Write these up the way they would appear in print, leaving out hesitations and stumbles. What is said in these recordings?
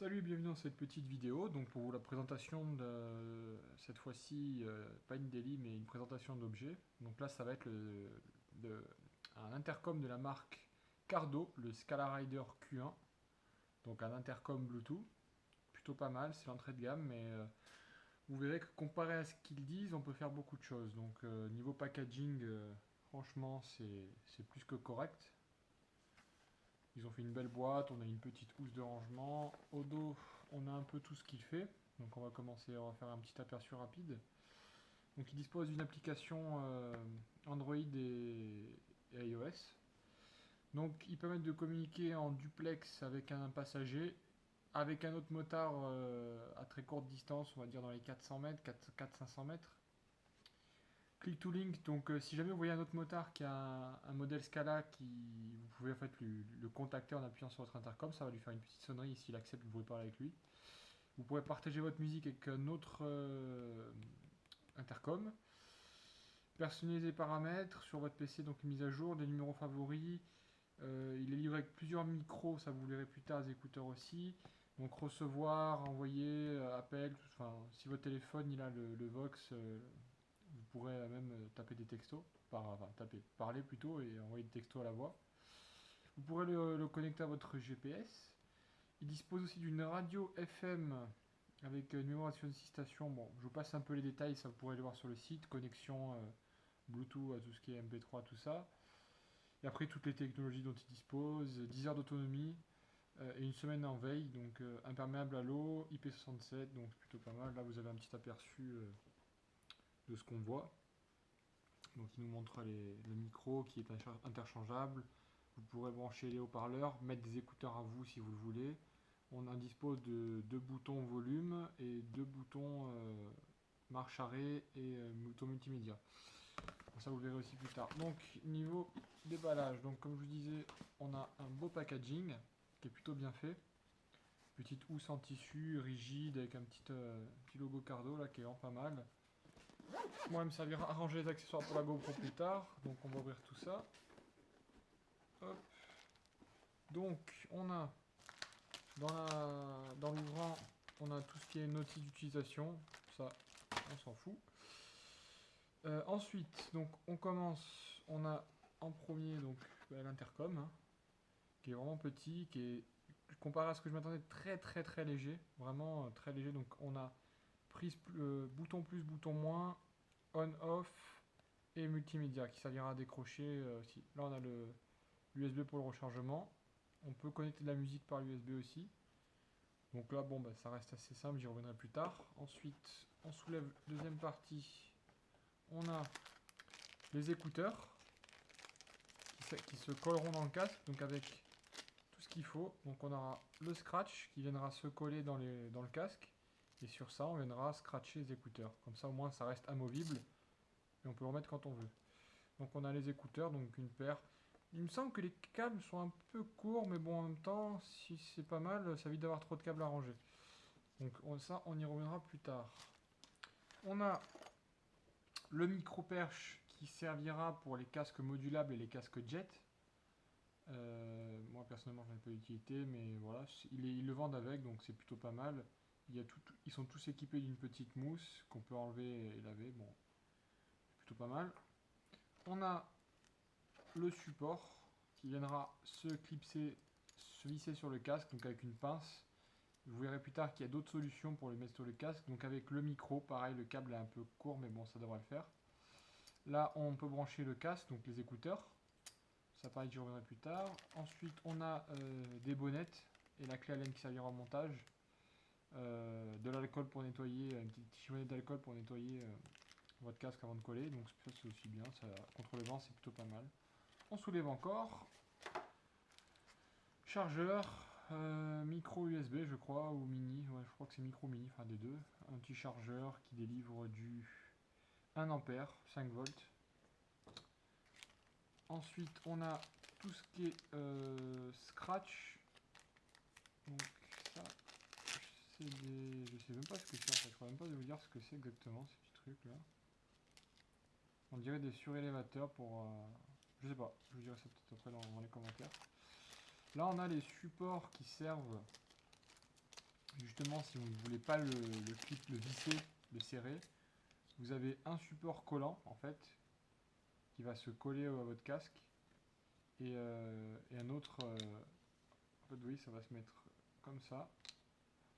Salut et bienvenue dans cette petite vidéo. Donc pour vous la présentation de cette fois-ci, pas une daily mais une présentation d'objets. Donc là ça va être un intercom de la marque Cardo, le Scala Rider Q1. Donc un intercom Bluetooth, plutôt pas mal, c'est l'entrée de gamme, mais vous verrez que comparé à ce qu'ils disent, on peut faire beaucoup de choses. Donc niveau packaging, franchement c'est plus que correct. Ils ont fait une belle boîte, on a une petite housse de rangement. Au dos, on a un peu tout ce qu'il fait. Donc on va commencer, on va faire un petit aperçu rapide. Donc il dispose d'une application Android et iOS. Donc ils permettent de communiquer en duplex avec un passager, avec un autre motard à très courte distance, on va dire dans les 400 mètres, 400-500 mètres. Click to Link, donc si jamais vous voyez un autre motard qui a un modèle Scala, vous pouvez en fait le contacter en appuyant sur votre intercom, ça va lui faire une petite sonnerie, s'il accepte, vous pouvez parler avec lui. Vous pourrez partager votre musique avec un autre intercom. Personnaliser les paramètres sur votre PC, donc mise à jour, des numéros favoris. Il est livré avec plusieurs micros, ça vous verrez plus tard, des écouteurs aussi. Donc recevoir, envoyer, appel, enfin si votre téléphone il a le Vox, vous pourrez même taper des textos, enfin parler plutôt et envoyer des textos à la voix. Vous pourrez le connecter à votre GPS. Il dispose aussi d'une radio FM avec numéro de 6 stations. Bon, je vous passe un peu les détails, ça vous pourrez le voir sur le site. Connexion Bluetooth à tout ce qui est MP3, tout ça. Et après, toutes les technologies dont il dispose, 10 heures d'autonomie et une semaine en veille. Donc, imperméable à l'eau, IP67, donc c'est plutôt pas mal. Là, vous avez un petit aperçu de ce qu'on voit. Donc il nous montre le micro qui est interchangeable. Vous pourrez brancher les haut-parleurs, mettre des écouteurs à vous si vous le voulez. On en dispose de deux boutons volume et deux boutons marche arrêt et bouton multimédia. Ça vous le verrez aussi plus tard. Donc niveau déballage, donc comme je vous disais, on a un beau packaging qui est plutôt bien fait. Petite housse en tissu rigide avec un petit logo Cardo là qui est vraiment pas mal. Moi, il me servira à ranger les accessoires pour la GoPro plus tard. Donc, on va ouvrir tout ça. Hop. Donc, on a dans l'ouvrant, on a tout ce qui est notice d'utilisation. Ça, on s'en fout. Ensuite, donc, on commence. On a en premier donc l'intercom, hein, qui est vraiment petit, qui est comparé à ce que je m'attendais très très très léger, vraiment très léger. Donc, on a prise bouton plus, bouton moins, on/off et multimédia qui servira à décrocher aussi. Là on a le l'USB pour le rechargement. On peut connecter de la musique par l'USB aussi. Donc là bon bah ça reste assez simple, j'y reviendrai plus tard. Ensuite on soulève deuxième partie. On a les écouteurs qui se colleront dans le casque, donc avec tout ce qu'il faut. Donc on aura le scratch qui viendra se coller dans le casque. Et sur ça on viendra scratcher les écouteurs. Comme ça au moins ça reste amovible. Et on peut le remettre quand on veut. Donc on a les écouteurs, donc une paire. Il me semble que les câbles sont un peu courts, mais bon, en même temps, si c'est pas mal, ça évite d'avoir trop de câbles à ranger. Donc ça, on y reviendra plus tard. On a le micro-perche qui servira pour les casques modulables et les casques jet. Moi, personnellement, je n'ai pas d'utilité, mais voilà, ils le vendent avec, donc c'est plutôt pas mal. Ils sont tous équipés d'une petite mousse qu'on peut enlever et laver. Bon, plutôt pas mal. On a le support qui viendra se clipser, se visser sur le casque, donc avec une pince. Vous verrez plus tard qu'il y a d'autres solutions pour le mettre sur le casque. Donc avec le micro, pareil, le câble est un peu court, mais bon, ça devrait le faire. Là, on peut brancher le casque, donc les écouteurs. Ça, pareil, j'y reviendrai plus tard. Ensuite, on a des bonnettes et la clé Allen qui servira au montage. De l'alcool pour nettoyer, une petite chiffonette d'alcool pour nettoyer votre casque avant de coller. Donc ça, c'est aussi bien. Ça, contre le vent, c'est plutôt pas mal. On soulève encore. Chargeur, micro USB je crois, ou mini, ouais, je crois que c'est micro mini, enfin des deux. Un petit chargeur qui délivre du 1 ampère, 5 volts. Ensuite on a tout ce qui est scratch. Donc ça, je sais même pas ce que c'est en fait, je crois même pas de vous dire ce que c'est exactement ces petits trucs là. On dirait des surélévateurs pour... je sais pas, je vous dirai ça peut-être après dans les commentaires. Là on a les supports qui servent Justement, si vous ne voulez pas le clip, le visser, le serrer, vous avez un support collant en fait qui va se coller à votre casque et un autre. En fait, oui, ça va se mettre comme ça.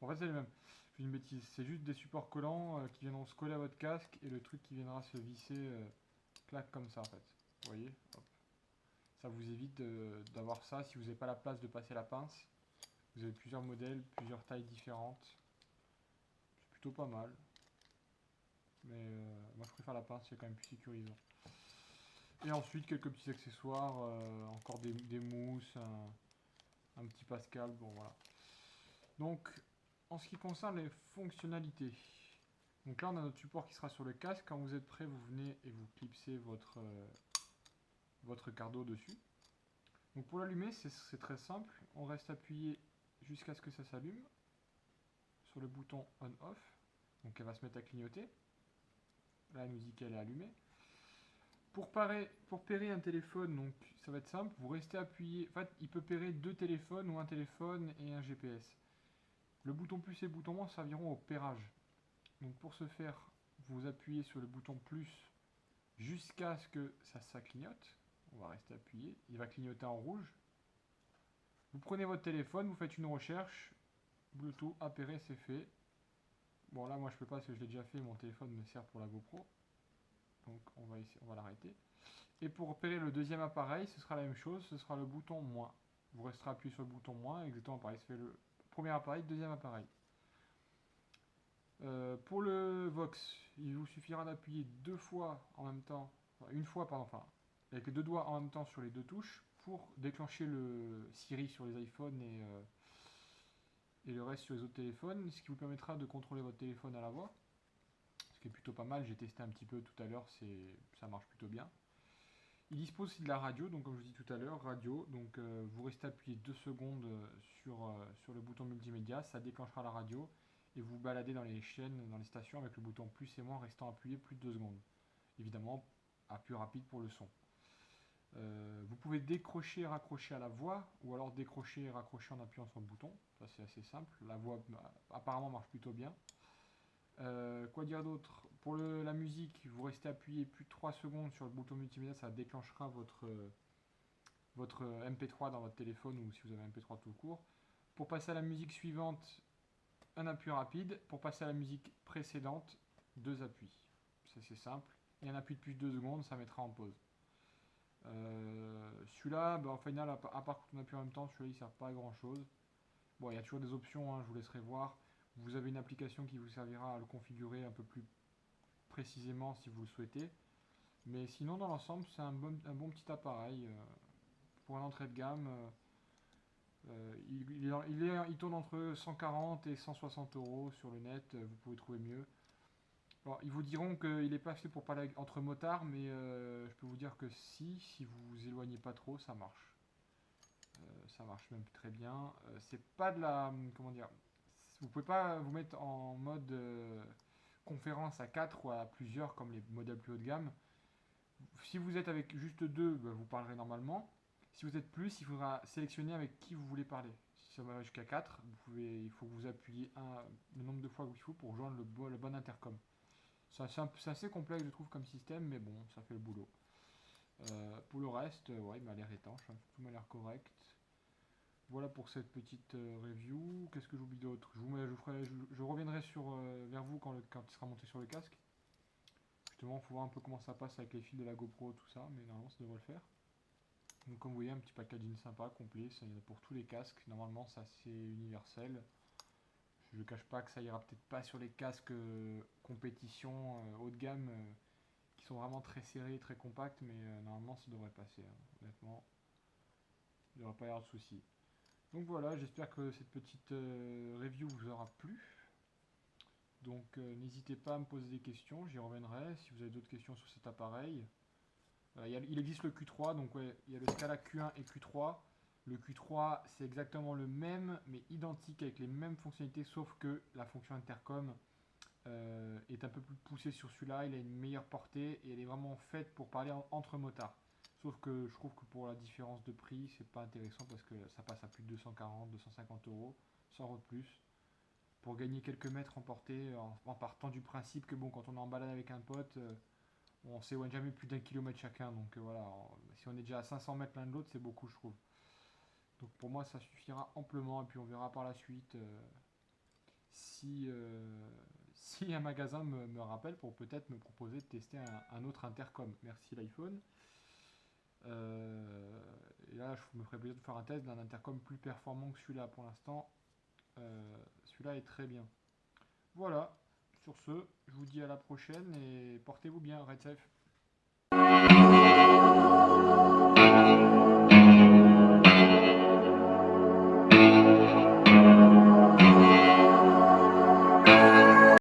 En fait, c'est les mêmes. Je fais une bêtise. C'est juste des supports collants qui viendront se coller à votre casque et le truc qui viendra se visser, clac comme ça en fait. Vous voyez? Hop. Ça vous évite d'avoir ça si vous n'avez pas la place de passer la pince. Vous avez plusieurs modèles, plusieurs tailles différentes. C'est plutôt pas mal. Mais moi je préfère la pince, c'est quand même plus sécurisant. Et ensuite quelques petits accessoires, encore des mousses, un petit Pascal, bon voilà. Donc en ce qui concerne les fonctionnalités, donc là on a notre support qui sera sur le casque. Quand vous êtes prêt, vous venez et vous clipsez votre cardo dessus. Donc pour l'allumer, c'est très simple. On reste appuyé jusqu'à ce que ça s'allume sur le bouton on-off. Donc elle va se mettre à clignoter. Là, elle nous dit qu'elle est allumée. Pour pairer un téléphone, donc ça va être simple. Vous restez appuyé. En fait, il peut pairer deux téléphones ou un téléphone et un GPS. Le bouton plus et le bouton moins serviront au pairage. Donc pour ce faire, vous appuyez sur le bouton plus jusqu'à ce que ça clignote. On va rester appuyé. Il va clignoter en rouge. Vous prenez votre téléphone, vous faites une recherche. Bluetooth appairé, c'est fait. Bon là moi je peux pas parce que je l'ai déjà fait, mon téléphone me sert pour la GoPro. Donc on va l'arrêter. Et pour repérer le deuxième appareil, ce sera la même chose, ce sera le bouton moins. Vous resterez appuyé sur le bouton moins, exactement pareil, ça fait le premier appareil, deuxième appareil. Pour le Vox, il vous suffira d'appuyer deux fois en même temps, enfin, une fois pardon, enfin, avec les deux doigts en même temps sur les deux touches pour déclencher le Siri sur les iPhones et le reste sur les autres téléphones, ce qui vous permettra de contrôler votre téléphone à la voix, ce qui est plutôt pas mal. J'ai testé un petit peu tout à l'heure, ça marche plutôt bien. Il dispose aussi de la radio, donc comme je vous dis tout à l'heure, radio, donc vous restez appuyé 2 secondes sur le bouton multimédia, ça déclenchera la radio, et vous baladez dans les chaînes, dans les stations avec le bouton plus et moins restant appuyé plus de 2 secondes. Évidemment, à plus rapide pour le son. Vous pouvez décrocher et raccrocher à la voix, ou alors décrocher et raccrocher en appuyant sur le bouton, ça c'est assez simple, la voix apparemment marche plutôt bien. Quoi dire d'autre? Pour la musique, vous restez appuyé plus de 3 secondes sur le bouton multimédia, ça déclenchera votre MP3 dans votre téléphone ou si vous avez un MP3 tout court. Pour passer à la musique suivante, un appui rapide. Pour passer à la musique précédente, deux appuis. C'est simple. Et un appui de plus de 2 secondes, ça mettra en pause. Celui-là, au final, à part quand on appuie en même temps, celui-là il ne sert pas à grand chose. Bon, il y a toujours des options, je vous laisserai voir. Vous avez une application qui vous servira à le configurer un peu plus précisément si vous le souhaitez. Mais sinon, dans l'ensemble, c'est un bon petit appareil. Pour une entrée de gamme, il tourne entre 140 et 160 euros sur le net. Vous pouvez trouver mieux. Alors, ils vous diront qu'il n'est pas fait pour parler entre motards, mais je peux vous dire que si vous vous éloignez pas trop, ça marche. Ça marche même très bien. C'est pas de la. Comment dire? Vous pouvez pas vous mettre en mode conférence à 4 ou à plusieurs comme les modèles plus haut de gamme. Si vous êtes avec juste deux, vous parlerez normalement. Si vous êtes plus, il faudra sélectionner avec qui vous voulez parler. Si ça va jusqu'à 4, il faut que vous appuyiez le nombre de fois qu'il faut pour rejoindre le bon intercom. C'est assez complexe, je trouve, comme système, mais bon, ça fait le boulot. Pour le reste, ouais, il m'a l'air étanche, tout m'a l'air correct. Voilà pour cette petite review. Qu'est-ce que j'oublie d'autre? Je reviendrai vers vous quand il sera monté sur le casque. Justement, il faut voir un peu comment ça passe avec les fils de la GoPro, tout ça, mais normalement ça devrait le faire. Donc comme vous voyez, un petit packaging sympa, complet, ça y en a pour tous les casques. Normalement, ça c'est universel. Je ne cache pas que ça ira peut-être pas sur les casques compétition haut de gamme qui sont vraiment très serrés, très compacts, mais normalement ça devrait passer, honnêtement. Il ne devrait pas y avoir de soucis. Donc voilà, j'espère que cette petite review vous aura plu. Donc n'hésitez pas à me poser des questions, j'y reviendrai si vous avez d'autres questions sur cet appareil. Il existe le Q3, donc ouais, il y a le Scala Q1 et Q3. Le Q3 c'est exactement le même, mais identique avec les mêmes fonctionnalités, sauf que la fonction intercom est un peu plus poussée sur celui-là, il a une meilleure portée et elle est vraiment faite pour parler entre motards. Sauf que je trouve que pour la différence de prix, c'est pas intéressant parce que ça passe à plus de 240, 250 euros, sans euros de plus. pour gagner quelques mètres en portée, en partant du principe que bon, quand on est en balade avec un pote, on s'éloigne jamais plus d'1 kilomètre chacun. Donc voilà, si on est déjà à 500 mètres l'un de l'autre, c'est beaucoup, je trouve. Donc pour moi, ça suffira amplement. Et puis on verra par la suite si, si un magasin me rappelle pour peut-être me proposer de tester un autre intercom. Merci l'iPhone. Et là, je me ferais plaisir de faire un test d'un intercom plus performant que celui-là pour l'instant. Celui-là est très bien. Voilà, sur ce, je vous dis à la prochaine et portez-vous bien, Red Safe.